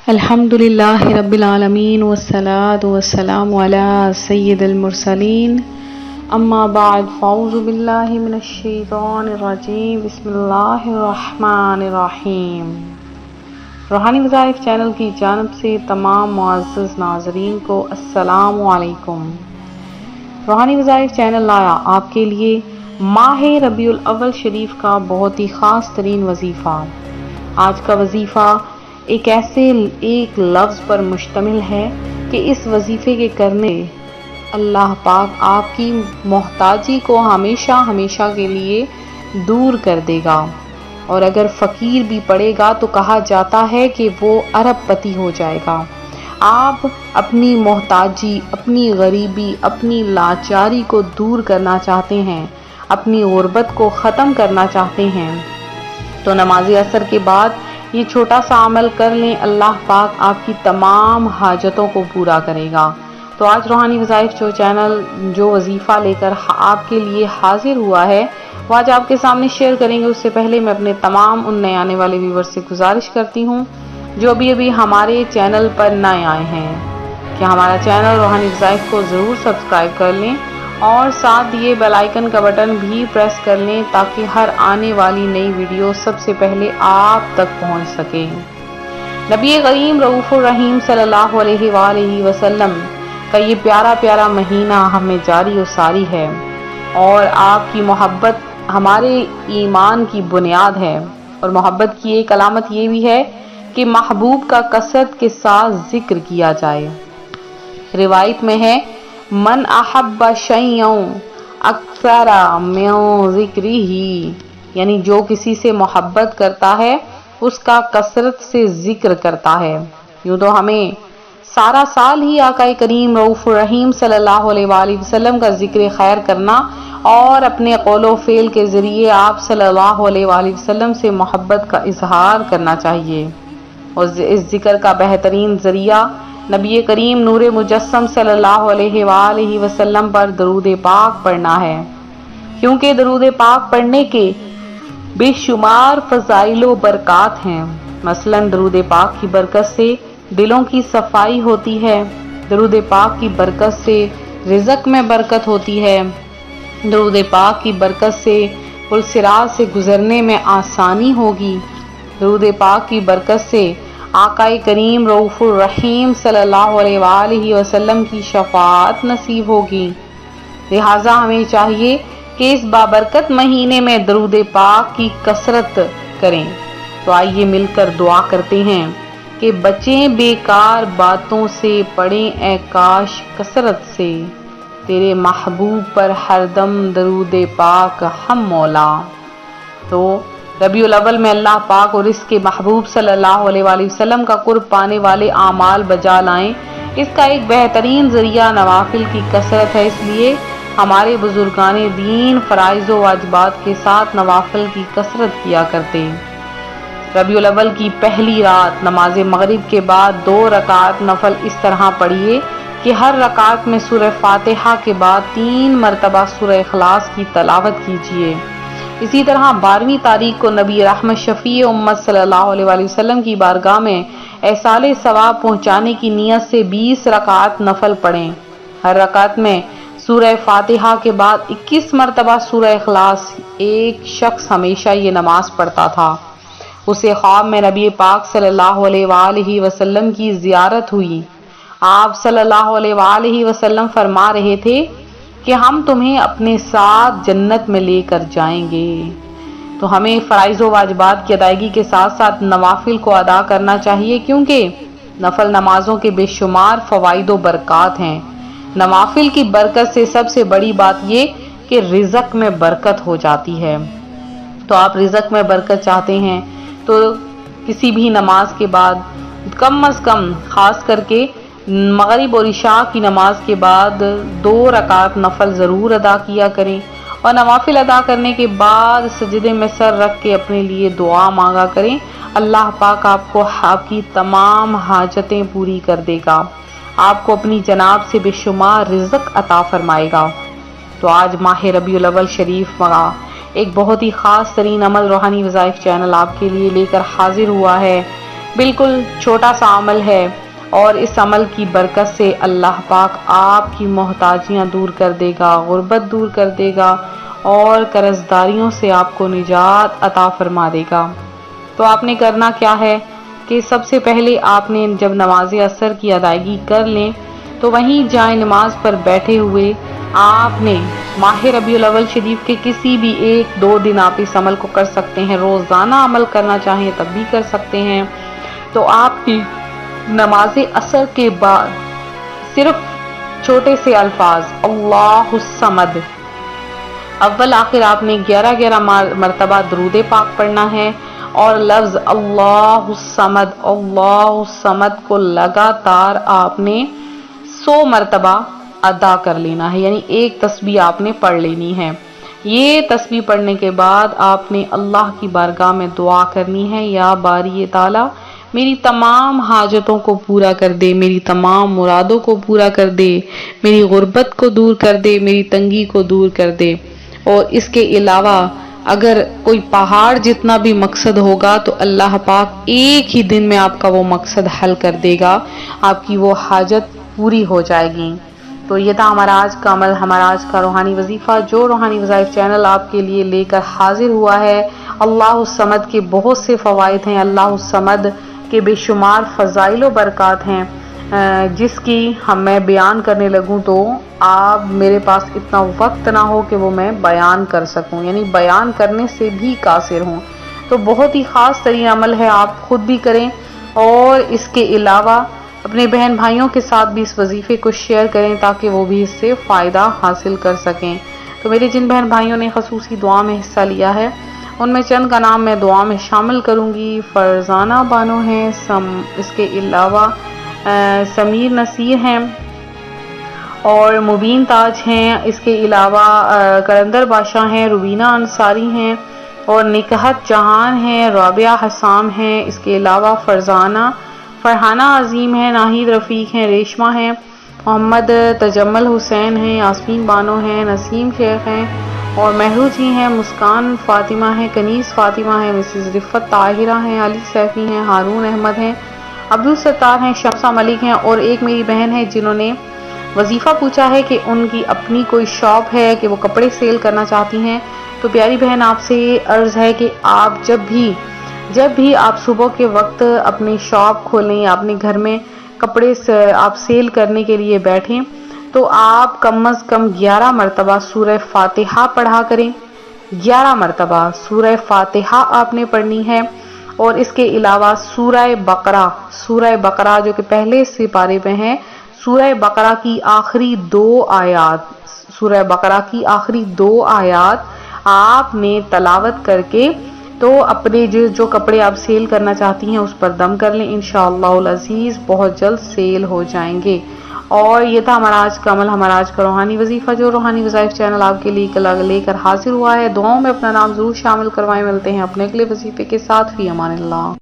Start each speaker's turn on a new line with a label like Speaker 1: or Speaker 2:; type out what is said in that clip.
Speaker 1: الحمدللہ رب العالمین والصلاة والسلام علی سید المرسلین اما بعد فاعوذ باللہ من الشیطان الرجیم بسم اللہ الرحمن الرحیم۔ روحانی وظائف چینل کی جانب سے تمام معزز ناظرین کو السلام علیکم۔ روحانی وظائف چینل لایا آپ کے لیے ماہ ربیع الاول شریف کا بہت ہی خاص ترین وظیفہ۔ آج کا وظیفہ ایک لفظ پر مشتمل ہے کہ اس وظیفے کے کرنے اللہ پاک آپ کی محتاجی کو ہمیشہ کے لیے دور کر دے گا، اور اگر فقیر بھی پڑے گا تو کہا جاتا ہے کہ وہ ارب پتی ہو جائے گا۔ آپ اپنی محتاجی، اپنی غریبی، اپنی لاچاری کو دور کرنا چاہتے ہیں، اپنی غربت کو ختم کرنا چاہتے ہیں تو نماز عصر کے بعد یہ چھوٹا سا عمل کر لیں، اللہ پاک آپ کی تمام حاجتوں کو پورا کرے گا۔ تو آج روحانی وظائف چینل جو وظیفہ لے کر آپ کے لیے حاضر ہوا ہے وہ آج آپ کے سامنے شیئر کریں گے۔ اس سے پہلے میں اپنے تمام ان نئے آنے والے ویورز سے گزارش کرتی ہوں جو ابھی ہمارے چینل پر نئے آئے ہیں کہ ہمارا چینل روحانی وظائف کو ضرور سبسکرائب کر لیں اور ساتھ یہ بیل آئیکن کا بٹن بھی پریس کر لیں تاکہ ہر آنے والی نئی ویڈیو سب سے پہلے آپ تک پہنچ سکے۔ نبی کریم رؤوف الرحیم صلی اللہ علیہ وآلہ وسلم کا یہ پیارا مہینہ ہمیں جاری و ساری ہے، اور آپ کی محبت ہمارے ایمان کی بنیاد ہے، اور محبت کی ایک علامت یہ بھی ہے کہ محبوب کا کثرت کے ساتھ ذکر کیا جائے۔ روایت میں ہے من احب شیئا اکثر من ذکرہ، یعنی جو کسی سے محبت کرتا ہے اس کا کثرت سے ذکر کرتا ہے۔ یوں تو ہمیں سارا سال ہی آقا کریم رؤوف الرحیم صلی اللہ علیہ وآلہ وسلم کا ذکر خیر کرنا اور اپنے قول و فعل کے ذریعے آپ صلی اللہ علیہ وآلہ وسلم سے محبت کا اظہار کرنا چاہیے، اور اس ذکر کا بہترین ذریعہ نبی کریم نور مجسم صلی اللہ علیہ وآلہ وسلم پر درود پاک پڑھنا ہے، کیونکہ درود پاک پڑھنے کے بے شمار فضائل و برکات ہیں۔ مثلا درود پاک کی برکت سے دلوں کی صفائی ہوتی ہے، درود پاک کی برکت سے رزق میں برکت ہوتی ہے، درود پاک کی برکت سے پل صراط سے گزرنے میں آسانی ہوگی، درود پاک کی برکت سے آقا کریم رؤوف الرحیم صلی اللہ علیہ وآلہ وسلم کی شفاعت نصیب ہوگی۔ لہٰذا ہمیں چاہیے کہ اس بابرکت مہینے میں درود پاک کی کثرت کریں۔ تو آئیے مل کر دعا کرتے ہیں کہ بچیں بیکار باتوں سے، پڑھیں اے کاش کثرت سے، تیرے محبوب پر ہر دم درود پاک ہم مولا۔ تو ربیع الاول میں اللہ پاک اور اس کے محبوب صلی اللہ علیہ وآلہ وسلم کا قرب پانے والے اعمال بجا لائیں۔ اس کا ایک بہترین ذریعہ نوافل کی کثرت ہے، اس لیے ہمارے بزرگان دین فرائض و واجبات کے ساتھ نوافل کی کثرت کیا کرتے۔ ربیع الاول کی پہلی رات نماز مغرب کے بعد 2 رکعت نفل اس طرح پڑھیے کہ ہر رکعت میں سورہ فاتحہ کے بعد 3 مرتبہ سورہ اخلاص کی تلاوت کیجیے۔ اسی طرح 12ویں تاریخ کو نبی رحمت شفیع امت صلی اللہ علیہ وآلہ وسلم کی بارگاہ میں ایصال ثواب پہنچانے کی نیت سے 20 رکعت نفل پڑھیں۔ ہر رکعت میں سورہ فاتحہ کے بعد 21 مرتبہ سورہ اخلاص۔ ایک شخص ہمیشہ یہ نماز پڑھتا تھا، اسے خواب میں نبی پاک صلی اللہ علیہ وآلہ وسلم کی زیارت ہوئی۔ آپ صلی اللہ علیہ وآلہ وسلم فرما رہے تھے کہ ہم تمہیں اپنے ساتھ جنت میں لے کر جائیں گے۔ تو ہمیں فرائض و واجبات کی ادائیگی کے ساتھ ساتھ نوافل کو ادا کرنا چاہیے، کیونکہ نفل نمازوں کے بے شمار فوائد و برکات ہیں۔ نوافل کی برکت سے سب سے بڑی بات یہ کہ رزق میں برکت ہو جاتی ہے۔ تو آپ رزق میں برکت چاہتے ہیں تو کسی بھی نماز کے بعد کم از کم، خاص کر کے مغرب اور عشاء کی نماز کے بعد 2 رکعت نفل ضرور ادا کیا کریں، اور نوافل ادا کرنے کے بعد سجدے میں سر رکھ کے اپنے لیے دعا مانگا کریں۔ اللہ پاک آپ کو آپ کی تمام حاجتیں پوری کر دے گا، آپ کو اپنی جناب سے بے شمار رزق عطا فرمائے گا۔ تو آج ماہ ربیع الاول شریف کا ایک بہت ہی خاص ترین عمل روحانی وظائف چینل آپ کے لیے لے کر حاضر ہوا ہے بالکل چھوٹا سا عمل ہے، اور اس عمل کی برکت سے اللہ پاک آپ کی محتاجیاں دور کر دے گا، غربت دور کر دے گا، اور قرض داریوں سے آپ کو نجات عطا فرما دے گا۔ تو آپ نے کرنا کیا ہے کہ سب سے پہلے آپ نے جب نماز عصر کی ادائیگی کر لیں تو وہیں جائے نماز پر بیٹھے ہوئے آپ نے ماہ ربیع الاول شریف کے کسی بھی 1-2 دن آپ اس عمل کو کر سکتے ہیں، روزانہ عمل کرنا چاہیں تب بھی کر سکتے ہیں۔ تو آپ کی نماز عصر کے بعد صرف چھوٹے سے الفاظ اللہ الصمد، اول آخر آپ نے 11 مرتبہ درود پاک پڑھنا ہے، اور لفظ اللہ الصمد کو لگاتار آپ نے 100 مرتبہ ادا کر لینا ہے، یعنی ایک تسبیح آپ نے پڑھ لینی ہے۔ یہ تسبیح پڑھنے کے بعد آپ نے اللہ کی بارگاہ میں دعا کرنی ہے، یا باری تعالی میری تمام حاجتوں کو پورا کر دے، میری تمام مرادوں کو پورا کر دے، میری غربت کو دور کر دے، میری تنگی کو دور کر دے۔ اور اس کے علاوہ اگر کوئی پہاڑ جتنا بھی مقصد ہوگا تو اللہ پاک ایک ہی دن میں آپ کا وہ مقصد حل کر دے گا، آپ کی وہ حاجت پوری ہو جائے گی۔ تو یہ تھا ہمارا آج کا عمل، ہمارا آج کا روحانی وظیفہ جو روحانی وظائف چینل آپ کے لیے لے کر حاضر ہوا ہے۔ اللہ الصمد کے بہت سے فوائد ہیں، اللہ الصمد کے بے شمار فضائل و برکات ہیں، جس کی میں بیان کرنے لگوں تو آپ میرے پاس اتنا وقت نہ ہو کہ وہ میں بیان کر سکوں، یعنی بیان کرنے سے بھی قاصر ہوں۔ تو بہت ہی خاص ترین عمل ہے، آپ خود بھی کریں، اور اس کے علاوہ اپنے بہن بھائیوں کے ساتھ بھی اس وظیفے کو شیئر کریں تاکہ وہ بھی اس سے فائدہ حاصل کر سکیں۔ تو میرے جن بہن بھائیوں نے خصوصی دعا میں حصہ لیا ہے ان میں چند کا نام میں دعا میں شامل کروں گی۔ فرزانہ بانو ہیں، اس کے علاوہ سمیر نصیر ہیں، اور مبین تاج ہیں، اس کے علاوہ کلندر بادشاہ ہیں، روبینہ انصاری ہیں، اور نکہت جہان ہیں، رابعہ حسام ہیں، اس کے علاوہ فرحانہ عظیم ہیں، ناہید رفیق ہیں، ریشمہ ہیں، محمد تجمل حسین ہیں، یاسمین بانو ہیں، نسیم شیخ ہیں، اور مہرو جی ہیں، مسکان فاطمہ ہیں، کنیز فاطمہ ہیں، مسز رفت طاہرہ ہیں، علی سیفی ہیں، ہارون احمد ہیں، عبدالستار ہیں، شمسہ ملک ہیں، اور ایک میری بہن ہے جنہوں نے وظیفہ پوچھا ہے کہ ان کی اپنی کوئی شاپ ہے کہ وہ کپڑے سیل کرنا چاہتی ہیں۔ تو پیاری بہن آپ سے عرض ہے کہ آپ جب بھی آپ صبح کے وقت اپنی شاپ کھولیں یا اپنے گھر میں کپڑے آپ سیل کرنے کے لیے بیٹھیں تو آپ کم از کم 11 مرتبہ سورہ فاتحہ پڑھا کریں۔ 11 مرتبہ سورہ فاتحہ آپ نے پڑھنی ہے، اور اس کے علاوہ سورہ بقرہ جو کہ پہلے سپارے پہ ہیں، سورہ بقرہ کی آخری 2 آیات آپ نے تلاوت کر کے تو اپنے جو کپڑے آپ سیل کرنا چاہتی ہیں اس پر دم کر لیں، انشاءاللہ العزیز بہت جلد سیل ہو جائیں گے۔ اور یہ تھا ہمارا آج کا عمل، ہمارا آج کا روحانی وظیفہ جو روحانی وظائف چینل آپ کے لیے لے کر حاضر ہوا ہے۔ دعاؤں میں اپنا نام ضرور شامل کروائیں۔ ملتے ہیں اپنے اگلے وظیفے کے ساتھ، فی امان اللہ۔